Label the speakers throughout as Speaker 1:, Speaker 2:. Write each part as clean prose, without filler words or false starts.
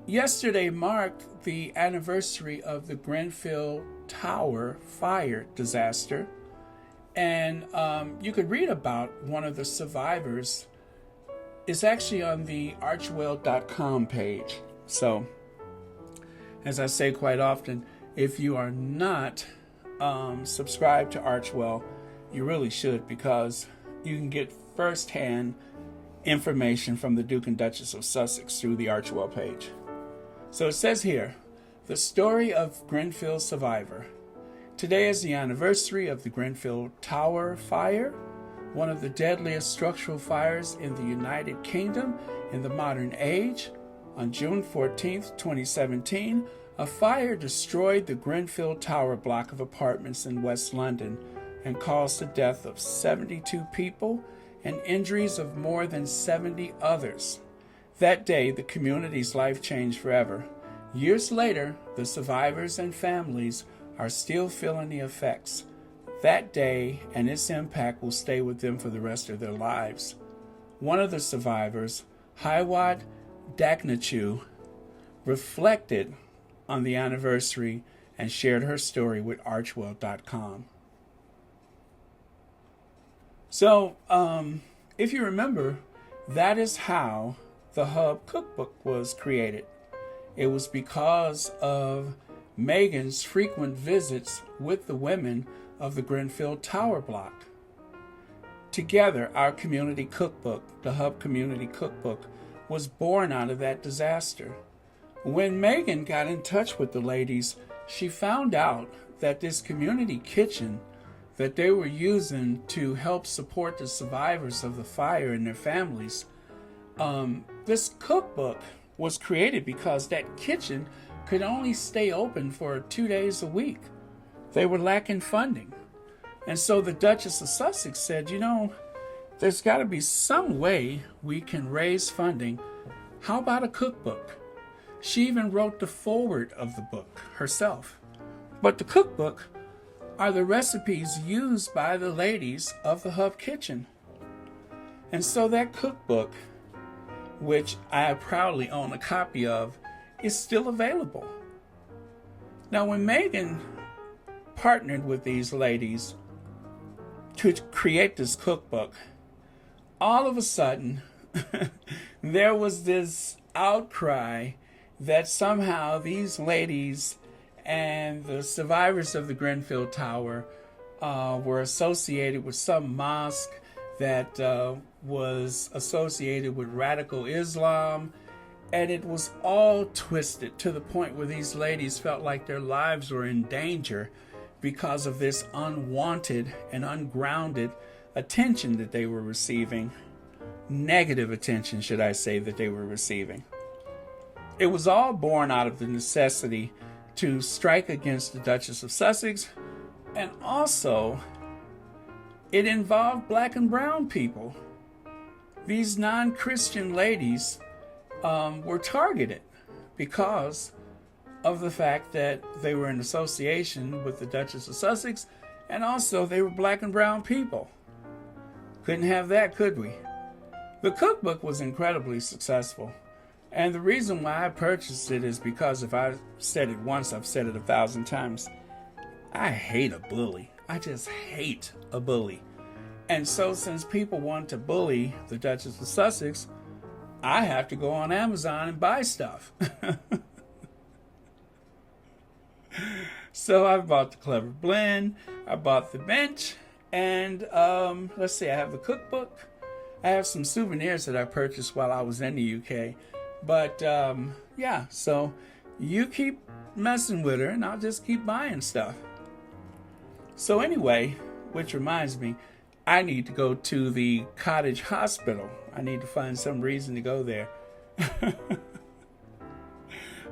Speaker 1: Yesterday marked the anniversary of the Grenfell Tower fire disaster, and you could read about one of the survivors. It's actually on the archwell.com page. So, as I say quite often, if you are not subscribed to Archwell, you really should, because you can get firsthand information from the Duke and Duchess of Sussex through the Archwell page. So it says here, the story of Grenfell survivor. Today is the anniversary of the Grenfell Tower fire, one of the deadliest structural fires in the United Kingdom in the modern age. On June 14, 2017, a fire destroyed the Grenfell Tower block of apartments in West London and caused the death of 72 people and injuries of more than 70 others. That day, the community's life changed forever. Years later, the survivors and families are still feeling the effects. That day and its impact will stay with them for the rest of their lives. One of the survivors, Hiwat Dagnachu, reflected on the anniversary and shared her story with archwell.com. So, if you remember, that is how the Hub Cookbook was created. It was because of Meghan's frequent visits with the women of the Grenfell Tower block. Together, our community cookbook, the Hub Community Cookbook, was born out of that disaster. When Meghan got in touch with the ladies, she found out that this community kitchen that they were using to help support the survivors of the fire and their families, this cookbook was created because that kitchen could only stay open for 2 days a week. They were lacking funding. And so the Duchess of Sussex said, there's got to be some way we can raise funding. How about a cookbook? She even wrote the foreword of the book herself. But the cookbook are the recipes used by the ladies of the Hub Kitchen. And so that cookbook, which I proudly own a copy of, is still available. Now, when Meghan partnered with these ladies to create this cookbook, all of a sudden, there was this outcry that somehow these ladies and the survivors of the Grenfell Tower were associated with some mosque that was associated with radical Islam, and it was all twisted to the point where these ladies felt like their lives were in danger because of this unwanted and ungrounded attention that they were receiving. Negative attention, should I say, that they were receiving. It was all born out of the necessity to strike against the Duchess of Sussex, and also it involved black and brown people. These non-Christian ladies were targeted because of the fact that they were in association with the Duchess of Sussex, and also they were black and brown people. Couldn't have that, could we? The cookbook was incredibly successful. And the reason why I purchased it is because if I said it once, I've said it 1,000 times. I hate a bully. I just hate a bully. And so since people want to bully the Duchess of Sussex, I have to go on Amazon and buy stuff. So I bought the Clever Blend, I bought the bench, and let's see, I have the cookbook. I have some souvenirs that I purchased while I was in the UK. But yeah, so you keep messing with her and I'll just keep buying stuff. So anyway, which reminds me, I need to go to the cottage hospital. I need to find some reason to go there.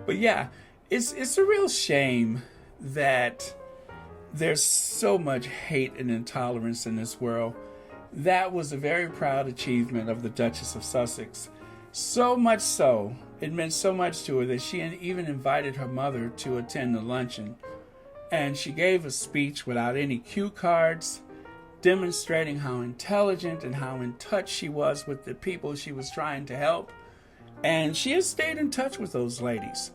Speaker 1: But yeah, it's a real shame that there's so much hate and intolerance in this world. That was a very proud achievement of the Duchess of Sussex. So much so, it meant so much to her that she even invited her mother to attend the luncheon. And she gave a speech without any cue cards, demonstrating how intelligent and how in touch she was with the people she was trying to help. And she has stayed in touch with those ladies.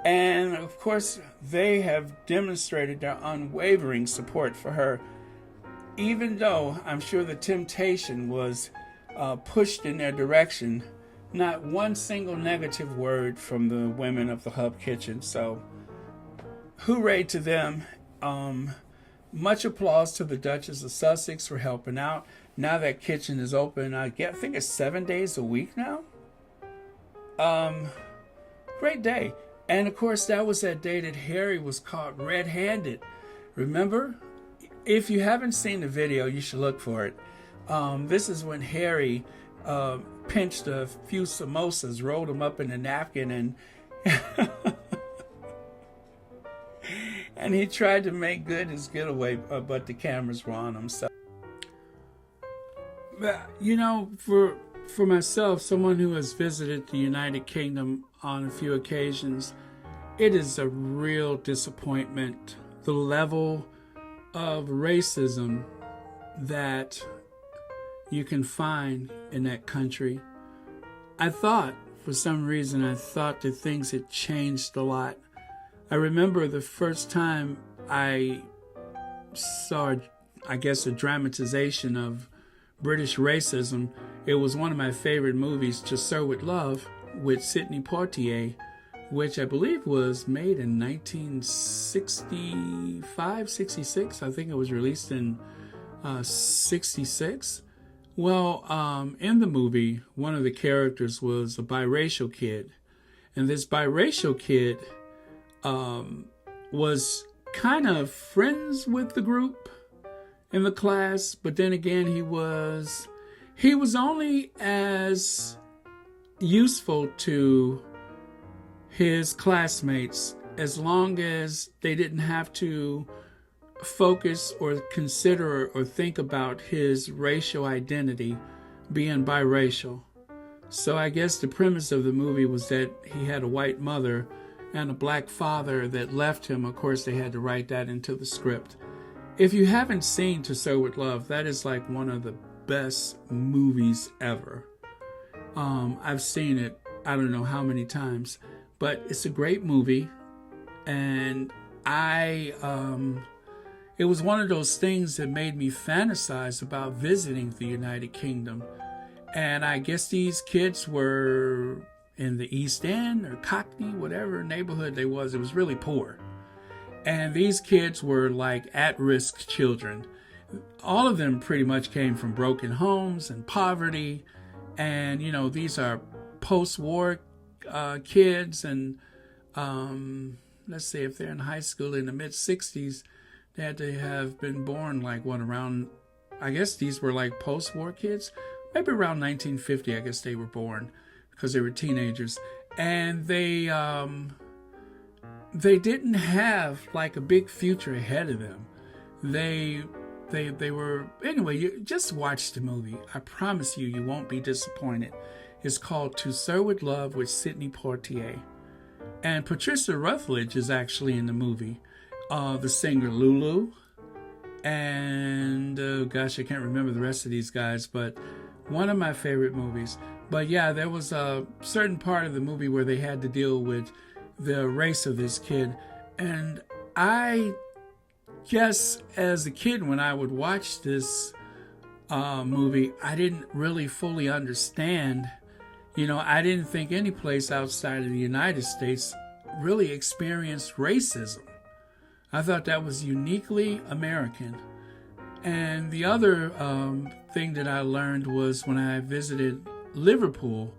Speaker 1: And of course, they have demonstrated their unwavering support for her, even though I'm sure the temptation was pushed in their direction. Not one single negative word from the women of the Hub Kitchen. So, hooray to them. Much applause to the Duchess of Sussex for helping out. Now that kitchen is open, I think it's 7 days a week now. Great day. And of course, that was that day that Harry was caught red-handed. Remember? If you haven't seen the video, you should look for it. This is when Harry pinched a few samosas, rolled them up in a napkin, and and he tried to make good his getaway, but the cameras were on him. So, you know, for myself, someone who has visited the United Kingdom on a few occasions, it is a real disappointment, the level of racism that you can find in that country. For some reason, I thought that things had changed a lot. I remember the first time I saw, I guess, a dramatization of British racism. It was one of my favorite movies, To Sir with Love, with Sidney Poitier, which I believe was made in 1965, 66. I think it was released in 66. Well, in the movie, one of the characters was a biracial kid. And this biracial kid was kind of friends with the group in the class, but then again, he was only as useful to his classmates as long as they didn't have to focus or consider or think about his racial identity being biracial. So I guess the premise of the movie was that he had a white mother and a black father that left him. Of course, they had to write that into the script. If you haven't seen To Sir with Love, that is like one of the best movies ever. I've seen it, I don't know how many times, but it's a great movie. And it was one of those things that made me fantasize about visiting the United Kingdom. And I guess these kids were in the East End or Cockney, whatever neighborhood they was. It was really poor. And these kids were like at-risk children. All of them pretty much came from broken homes and poverty. And, you know, these are post-war kids. And let's say if they're in high school in the mid-60s, they had to have been born like around, I guess these were like post-war kids. Maybe around 1950, I guess they were born because they were teenagers. And they didn't have like a big future ahead of them. They were, anyway, you just watch the movie. I promise you, you won't be disappointed. It's called To Sir with Love with Sidney Poitier. And Patricia Routledge is actually in the movie. The singer Lulu. And, gosh, I can't remember the rest of these guys, but one of my favorite movies. But yeah, there was a certain part of the movie where they had to deal with the race of this kid. And I guess as a kid, when I would watch this movie, I didn't really fully understand. You know, I didn't think any place outside of the United States really experienced racism. I thought that was uniquely American. And the other thing that I learned was when I visited Liverpool,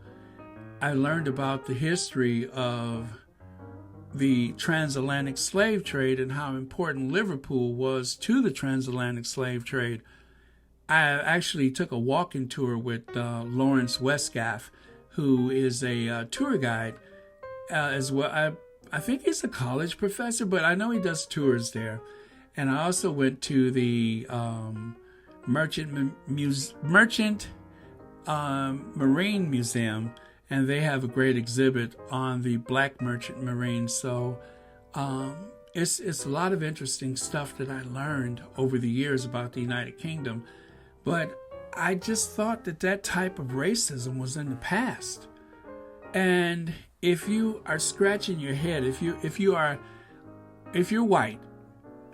Speaker 1: I learned about the history of the transatlantic slave trade and how important Liverpool was to the transatlantic slave trade. I actually took a walking tour with Lawrence Westgaff, who is a tour guide as well. I think he's a college professor, but I know he does tours there. And I also went to the Merchant Marine Museum, and they have a great exhibit on the Black Merchant Marine. So it's a lot of interesting stuff that I learned over the years about the United Kingdom. But I just thought that type of racism was in the past. And if you are scratching your head, if you're white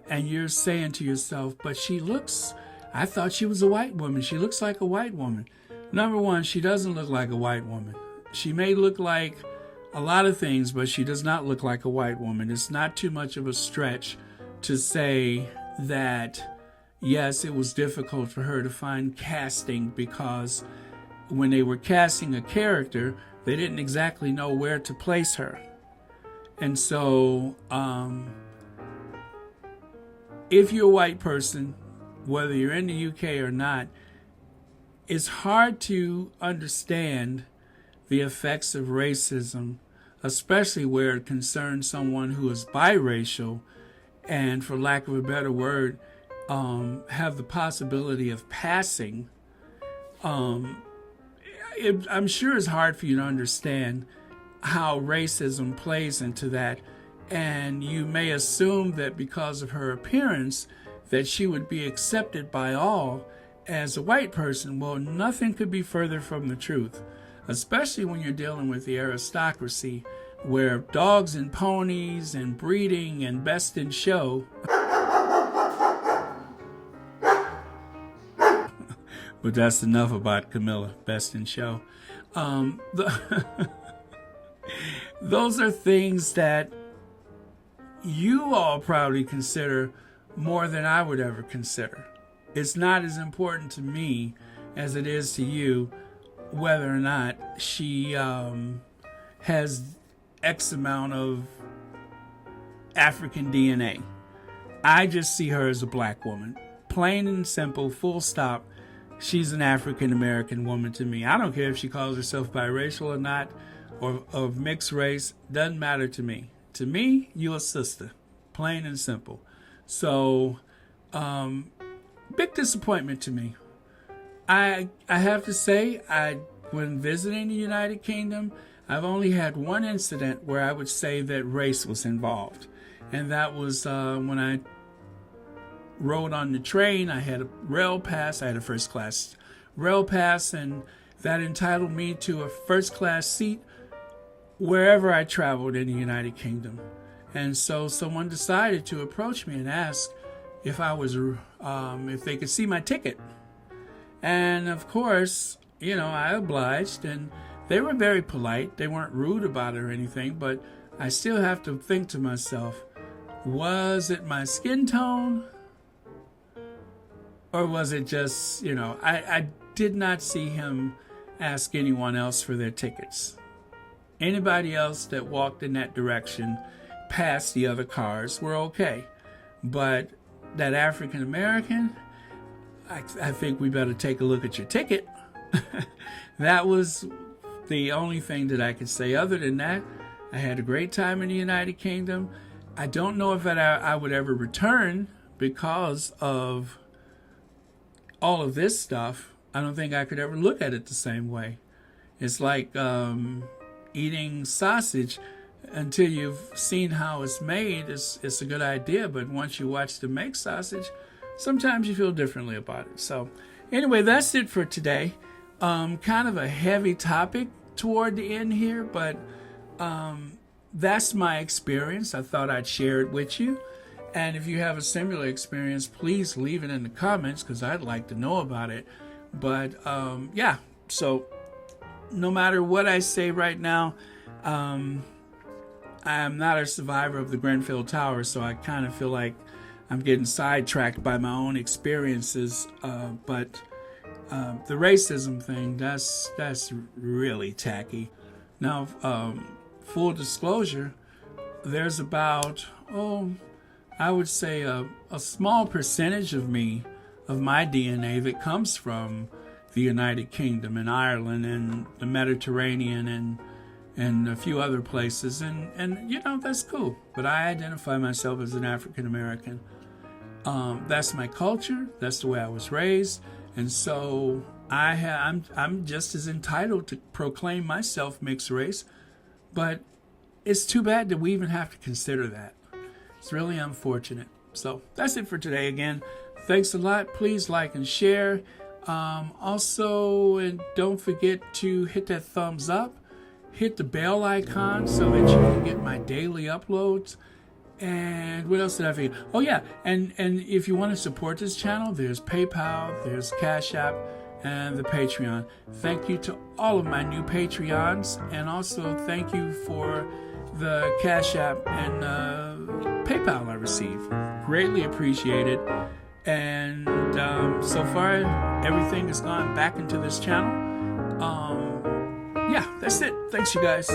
Speaker 1: and you're saying to yourself, but I thought she was a white woman. She looks like a white woman. Number one, she doesn't look like a white woman. She may look like a lot of things, but she does not look like a white woman. It's not too much of a stretch to say that, yes, it was difficult for her to find casting, because when they were casting a character, they didn't exactly know where to place her. And so, if you're a white person, whether you're in the UK or not, it's hard to understand the effects of racism, especially where it concerns someone who is biracial and, for lack of a better word, have the possibility of passing. I'm sure it's hard for you to understand how racism plays into that, and you may assume that because of her appearance that she would be accepted by all as a white person. Well, nothing could be further from the truth, especially when you're dealing with the aristocracy, where dogs and ponies and breeding and best in show but that's enough about Camilla, best in show. Those are things that you all probably consider more than I would ever consider. It's not as important to me as it is to you whether or not she has X amount of African DNA. I just see her as a black woman. Plain and simple, full stop. She's an African American woman to me. I don't care if she calls herself biracial or not, or of mixed race. Doesn't matter to me. To me, you a sister. Plain and simple. So, big disappointment to me. I have to say, when visiting the United Kingdom, I've only had one incident where I would say that race was involved. And that was when I rode on the train. I had a rail pass. I had a first class rail pass, and that entitled me to a first class seat wherever I traveled in the United Kingdom. And so someone decided to approach me and ask if if they could see my ticket. And of course, I obliged, and they were very polite. They weren't rude about it or anything, but I still have to think to myself, was it my skin tone? Or was it just, I did not see him ask anyone else for their tickets. Anybody else that walked in that direction past the other cars were okay. But that African American, I think we better take a look at your ticket. That was the only thing that I could say. Other than that, I had a great time in the United Kingdom. I don't know if I would ever return because of all of this stuff. I don't think I could ever look at it the same way. It's like eating sausage. Until you've seen how it's made, it's a good idea, but once you watch them make sausage, sometimes you feel differently about it. So anyway, that's it for today. Kind of a heavy topic toward the end here, but that's my experience. I thought I'd share it with you. And if you have a similar experience, please leave it in the comments, because I'd like to know about it. But yeah, so no matter what I say right now, I am not a survivor of the Grenfell Tower, so I kind of feel like I'm getting sidetracked by my own experiences. But the racism thing, that's really tacky. Now, full disclosure, there's about, I would say a small percentage of my DNA that comes from the United Kingdom and Ireland and the Mediterranean and a few other places, and that's cool. But I identify myself as an African American. That's my culture. That's the way I was raised, and so I'm just as entitled to proclaim myself mixed race. But it's too bad that we even have to consider that. It's really unfortunate. So that's it for today. Again, thanks a lot. Please like and share. Also, and don't forget to hit that thumbs up. hit the bell icon so that you can get my daily uploads. And what else did I forget? Oh yeah, and if you want to support this channel, there's PayPal, there's Cash App, and the Patreon. Thank you to all of my new Patreons, and also thank you for the Cash App and PayPal I received. Greatly appreciated. And so far, everything has gone back into this channel. Yeah, that's it. Thanks, you guys.